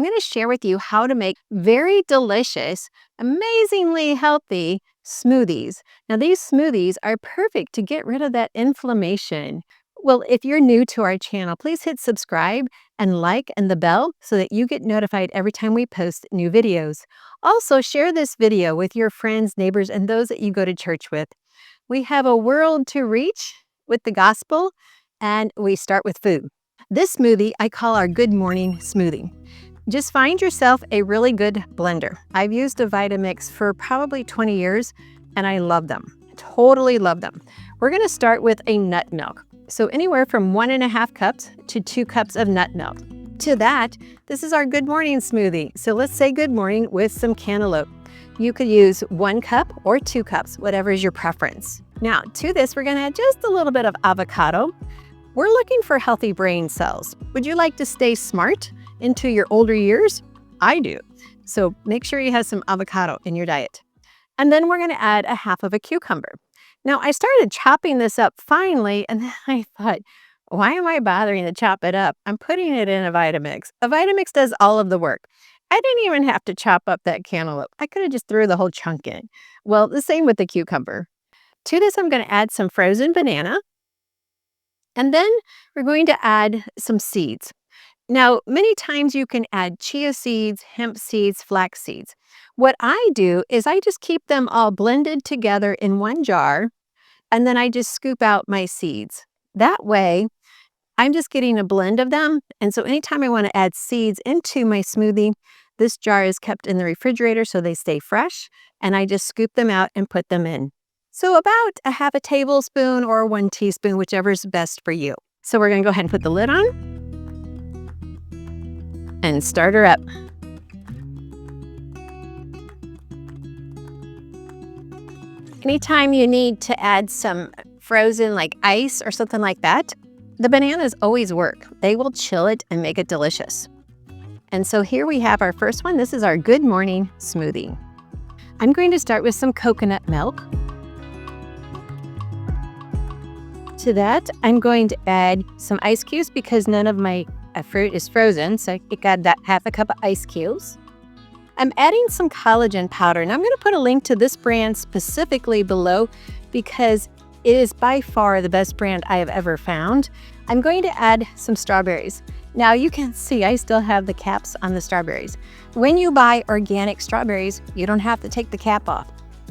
I'm going to share with you how to make very delicious, amazingly healthy smoothies. Now, these smoothies are perfect to get rid of that inflammation. Well, if you're new to our channel, please hit subscribe and like and the bell so that you get notified every time we post new videos. Also, share this video with your friends, neighbors, and those that you go to church with. We have a world to reach with the gospel, and we start with food. This smoothie I call our good morning smoothie. Just find yourself a really good blender. I've used a Vitamix for probably 20 years, and I love them. Totally love them. We're going to start with a nut milk. So anywhere from 1.5 cups to 2 cups of nut milk. To that, this is our good morning smoothie. So let's say good morning with some cantaloupe. You could use 1 cup or 2 cups, whatever is your preference. Now, to this, we're going to add just a little bit of avocado. We're looking for healthy brain cells. Would you like to stay smart into your older years? I do. So make sure you have some avocado in your diet. And then we're going to add a half of a cucumber. Now, I started chopping this up finely, and then I thought, why am I bothering to chop it up? I'm putting it in a Vitamix. A Vitamix does all of the work. I didn't even have to chop up that cantaloupe. I could have just threw the whole chunk in. Well, the same with the cucumber. To this, I'm going to add some frozen banana. And then we're going to add some seeds. Now, many times you can add chia seeds, hemp seeds, flax seeds. What I do is I just keep them all blended together in one jar, and then I just scoop out my seeds. That way, I'm just getting a blend of them. And so anytime I want to add seeds into my smoothie, this jar is kept in the refrigerator so they stay fresh, and I just scoop them out and put them in. So about a half a tablespoon or 1 teaspoon, whichever is best for you. So we're going to go ahead and put the lid on and start her up. Anytime you need to add some frozen like ice or something like that, the bananas always work. They will chill it and make it delicious. And so here we have our first one. This is our good morning smoothie. I'm going to start with some coconut milk. To that, I'm going to add some ice cubes because none of my fruit is frozen, so I got that half a cup of ice cubes. I'm adding some collagen powder, and I'm going to put a link to this brand specifically below because it is by far the best brand I have ever found. I'm going to add some strawberries. Now you can see I still have the caps on the strawberries. When you buy organic strawberries, you don't have to take the cap off.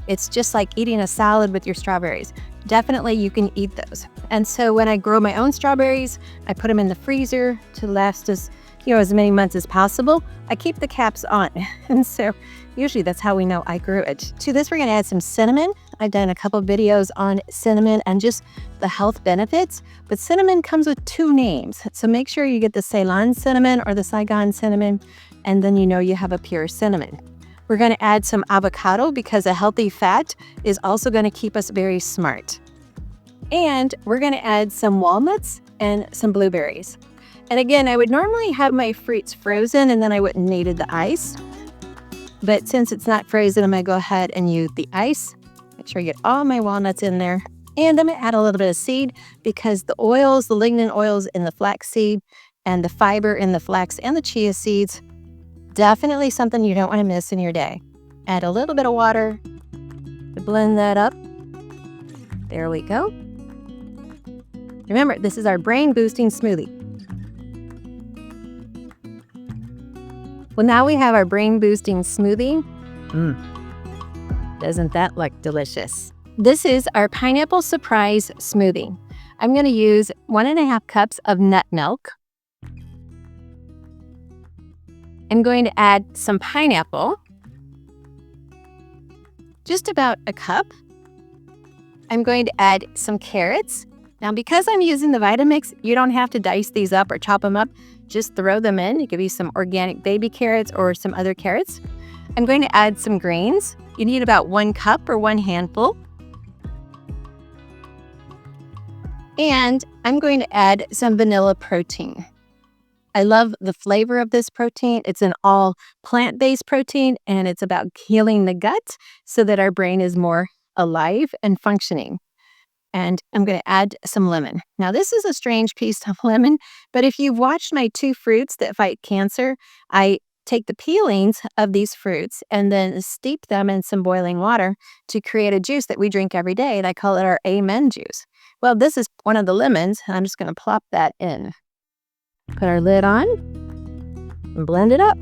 It's just like eating a salad with your strawberries. Definitely you can eat those. And so when I grow my own strawberries, I put them in the freezer to last as many months as possible. I keep the caps on. And so usually that's how we know I grew it. To this, we're going to add some cinnamon. I've done a couple of videos on cinnamon and just the health benefits, but cinnamon comes with 2 names. So make sure you get the Ceylon cinnamon or the Saigon cinnamon, and then you know you have a pure cinnamon. We're going to add some avocado because a healthy fat is also going to keep us very smart. And we're going to add some walnuts and some blueberries. And again, I would normally have my fruits frozen and then I wouldn't needed the ice. But since it's not frozen, I'm going to go ahead and use the ice. Make sure I get all my walnuts in there. And I'm going to add a little bit of seed because the oils, the lignin oils in the flax seed and the fiber in the flax and the chia seeds, definitely something you don't want to miss in your day. Add a little bit of water to blend that up. There we go. Remember, this is our brain boosting smoothie. Well, now we have our brain boosting smoothie. Doesn't that look delicious? This is our pineapple surprise smoothie. I'm going to use 1.5 cups of nut milk. I'm going to add some pineapple, just about a cup. I'm going to add some carrots. Now, because I'm using the Vitamix, you don't have to dice these up or chop them up. Just throw them in. It could be some organic baby carrots or some other carrots. I'm going to add some greens. You need about 1 cup or 1 handful. And I'm going to add some vanilla protein. I love the flavor of this protein. It's an all plant-based protein, and it's about healing the gut so that our brain is more alive and functioning. And I'm going to add some lemon. Now, this is a strange piece of lemon, but if you've watched my 2 fruits that fight cancer, I take the peelings of these fruits and then steep them in some boiling water to create a juice that we drink every day. And I call it our Amen juice. Well, this is one of the lemons. I'm just going to plop that in. Put our lid on and blend it up.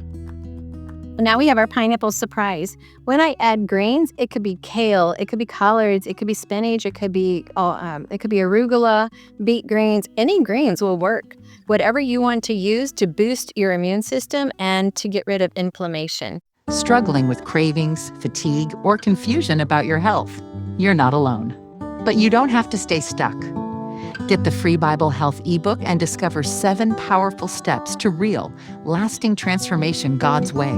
Now we have our pineapple surprise. When I add grains, it could be kale, it could be collards, it could be spinach, it could be arugula, beet grains. Any grains will work. Whatever you want to use to boost your immune system and to get rid of inflammation. Struggling with cravings, fatigue, or confusion about your health? You're not alone. But you don't have to stay stuck. Get the free Bible Health ebook and discover 7 powerful steps to real, lasting transformation God's way.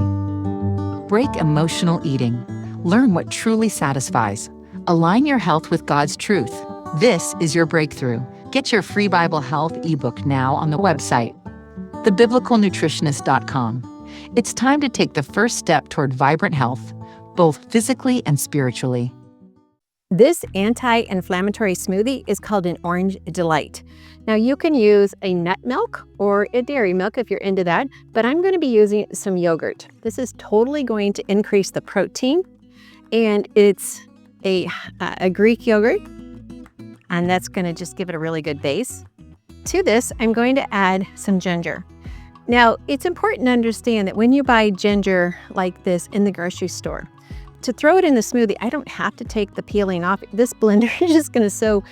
Break emotional eating. Learn what truly satisfies. Align your health with God's truth. This is your breakthrough. Get your free Bible Health ebook now on the website, thebiblicalnutritionist.com. It's time to take the first step toward vibrant health, both physically and spiritually. This anti-inflammatory smoothie is called an Orange Delight. Now you can use a nut milk or a dairy milk if you're into that, but I'm going to be using some yogurt. This is totally going to increase the protein, and it's a Greek yogurt, and that's going to just give it a really good base. To this, I'm going to add some ginger. Now, it's important to understand that when you buy ginger like this in the grocery store, to throw it in the smoothie, I don't have to take the peeling off. This blender is just going to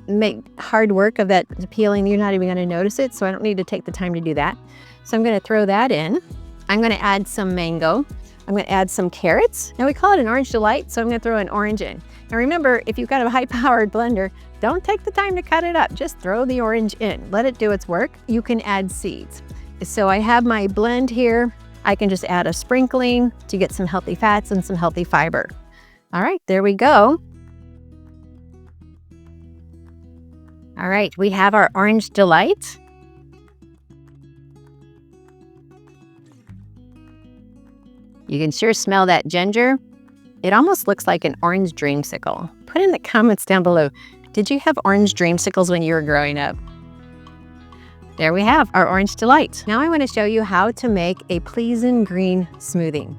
make hard work of that peeling. You're not even going to notice it, so I don't need to take the time to do that. So I'm going to throw that in. I'm going to add some mango. I'm going to add some carrots. Now we call it an Orange Delight, so I'm going to throw an orange in. Now remember, if you've got a high-powered blender, don't take the time to cut it up. Just throw the orange in. Let it do its work. You can add seeds. So I have my blend here. I can just add a sprinkling to get some healthy fats and some healthy fiber. All right, there we go. All right, we have our Orange Delight. You can sure smell that ginger. It almost looks like an orange dreamsicle. Put in the comments down below, did you have orange dreamsicles when you were growing up? There we have our Orange Delight. Now I want to show you how to make a pleasing green smoothie.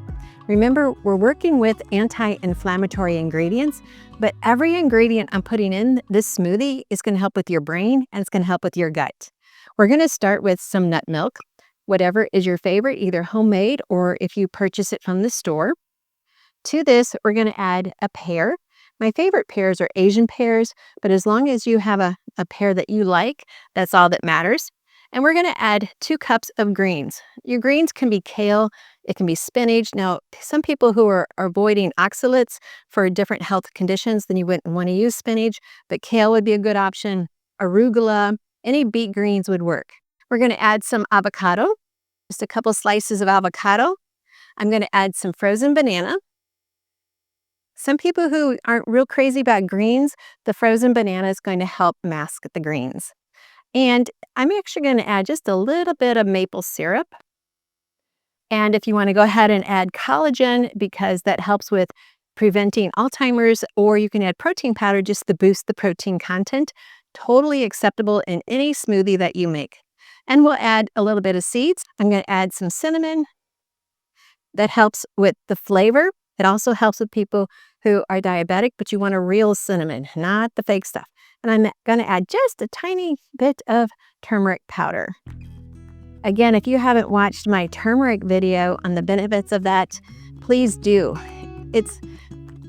Remember, we're working with anti-inflammatory ingredients, but every ingredient I'm putting in this smoothie is going to help with your brain and it's going to help with your gut. We're going to start with some nut milk, whatever is your favorite, either homemade or if you purchase it from the store. To this, we're going to add a pear. My favorite pears are Asian pears, but as long as you have a pear that you like, that's all that matters. And we're going to add 2 cups of greens. Your greens can be kale, it can be spinach. Now, some people who are avoiding oxalates for different health conditions, then you wouldn't want to use spinach, but kale would be a good option. Arugula, any beet greens would work. We're going to add some avocado, just a couple slices of avocado. I'm going to add some frozen banana. Some people who aren't real crazy about greens, the frozen banana is going to help mask the greens. And I'm actually going to add just a little bit of maple syrup. And if you want to go ahead and add collagen, because that helps with preventing Alzheimer's, or you can add protein powder just to boost the protein content. Totally acceptable in any smoothie that you make. And we'll add a little bit of seeds. I'm going to add some cinnamon. That helps with the flavor. It also helps with people who are diabetic, but you want a real cinnamon, not the fake stuff. And I'm going to add just a tiny bit of turmeric powder. Again, if you haven't watched my turmeric video on the benefits of that, please do. It's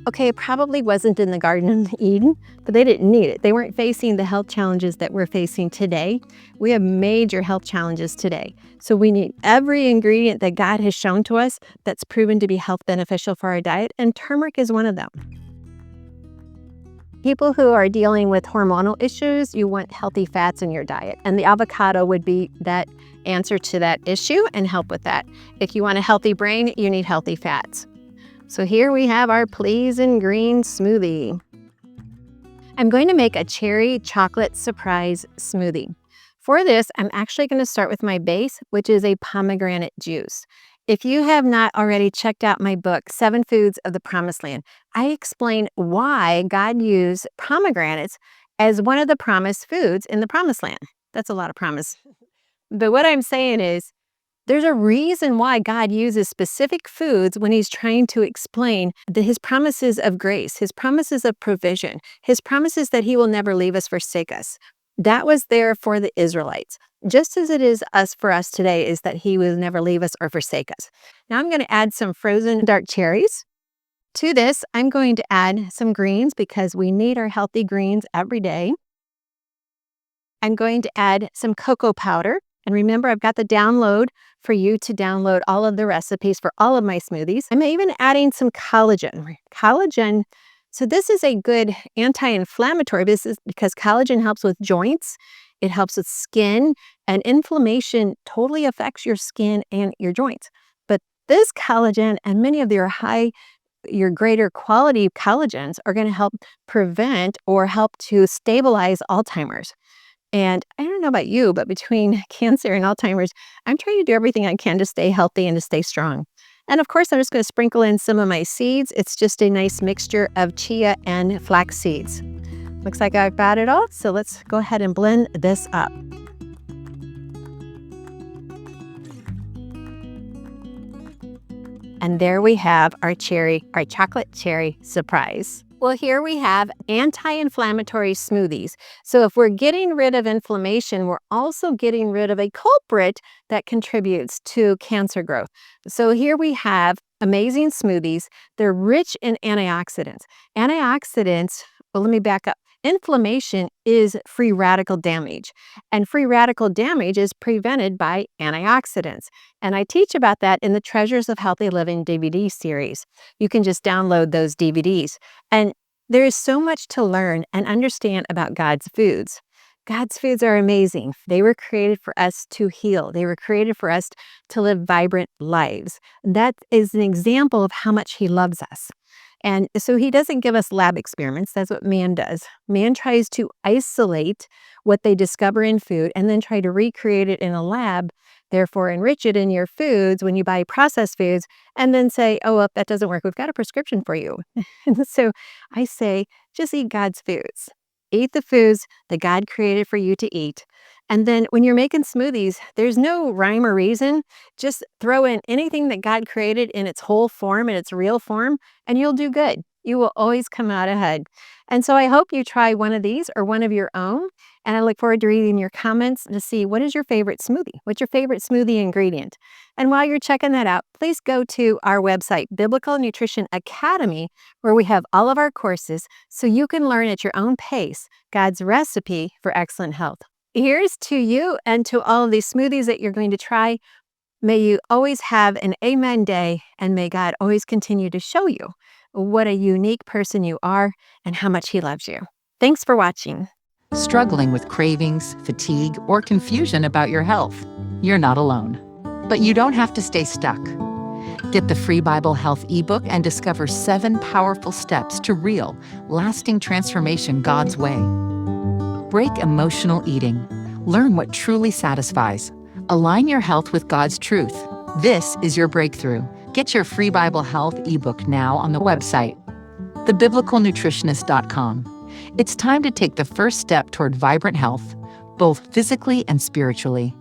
okay, it probably wasn't in the Garden of Eden, but they didn't need it. They weren't facing the health challenges that we're facing today. We have major health challenges today. So we need every ingredient that God has shown to us that's proven to be health beneficial for our diet, and turmeric is one of them. People who are dealing with hormonal issues, you want healthy fats in your diet, and the avocado would be that answer to that issue and help with that. If you want a healthy brain, you need healthy fats. So here we have our pleasing green smoothie. I'm going to make a cherry chocolate surprise smoothie. For this, I'm actually going to start with my base, which is a pomegranate juice. If you have not already checked out my book, 7 Foods of the Promised Land, I explain why God used pomegranates as one of the promised foods in the Promised Land. That's a lot of promise. But what I'm saying is, There's a reason why God uses specific foods when he's trying to explain his promises of grace, his promises of provision, his promises that he will never leave us, forsake us. That was there for the Israelites, just as it is for us today, is that he will never leave us or forsake us. Now I'm going to add some frozen dark cherries. To this, I'm going to add some greens because we need our healthy greens every day. I'm going to add some cocoa powder. And remember, I've got the download for you to download all of the recipes for all of my smoothies. I'm even adding some collagen. Collagen, so this is a good anti-inflammatory. This is because collagen helps with joints. It helps with skin, and inflammation totally affects your skin and your joints. But this collagen and many of your greater quality collagens are going to help prevent or help to stabilize Alzheimer's. And I don't know about you, but between cancer and Alzheimer's, I'm trying to do everything I can to stay healthy and to stay strong. And of course, I'm just going to sprinkle in some of my seeds. It's just a nice mixture of chia and flax seeds. Looks like I've got it all, so let's go ahead and blend this up. And there we have our chocolate cherry surprise. Well, here we have anti-inflammatory smoothies. So if we're getting rid of inflammation, we're also getting rid of a culprit that contributes to cancer growth. So here we have amazing smoothies. They're rich in antioxidants. Well, let me back up. Inflammation is free radical damage, and free radical damage is prevented by antioxidants. And I teach about that in the Treasures of Healthy Living DVD series. You can just download those DVDs. And there is so much to learn and understand about God's foods. God's foods are amazing. They were created for us to heal. They were created for us to live vibrant lives. That is an example of how much he loves us. And so he doesn't give us lab experiments. That's what man does. Man tries to isolate what they discover in food and then try to recreate it in a lab, therefore enrich it in your foods when you buy processed foods, and then say, oh, well, that doesn't work. We've got a prescription for you. And so I say, just eat God's foods. Eat the foods that God created for you to eat. And then when you're making smoothies, there's no rhyme or reason. Just throw in anything that God created in its whole form, in its real form, and you'll do good. You will always come out ahead. And so I hope you try one of these or one of your own. And I look forward to reading your comments to see what is your favorite smoothie? What's your favorite smoothie ingredient? And while you're checking that out, please go to our website, Biblical Nutrition Academy, where we have all of our courses so you can learn at your own pace God's recipe for excellent health. Here's to you and to all of these smoothies that you're going to try. May you always have an amen day, and may God always continue to show you what a unique person you are and how much he loves you. Thanks for watching. Struggling with cravings, fatigue, or confusion about your health? You're not alone. But you don't have to stay stuck. Get the free Bible Health ebook and discover 7 powerful steps to real, lasting transformation God's way. Break emotional eating. Learn what truly satisfies. Align your health with God's truth. This is your breakthrough. Get your free Bible Health ebook now on the website, thebiblicalnutritionist.com. It's time to take the first step toward vibrant health, both physically and spiritually.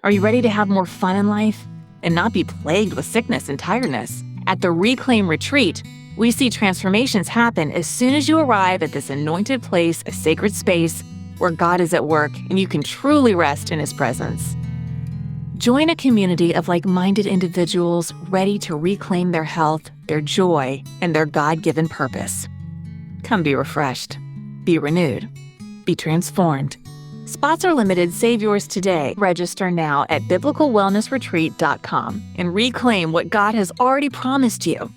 Are you ready to have more fun in life and not be plagued with sickness and tiredness? At the Reclaim Retreat, we see transformations happen as soon as you arrive at this anointed place, a sacred space where God is at work and you can truly rest in his presence. Join a community of like-minded individuals ready to reclaim their health, their joy, and their God-given purpose. Come be refreshed, be renewed, be transformed. Spots are limited. Save yours today. Register now at biblicalwellnessretreat.com and reclaim what God has already promised you.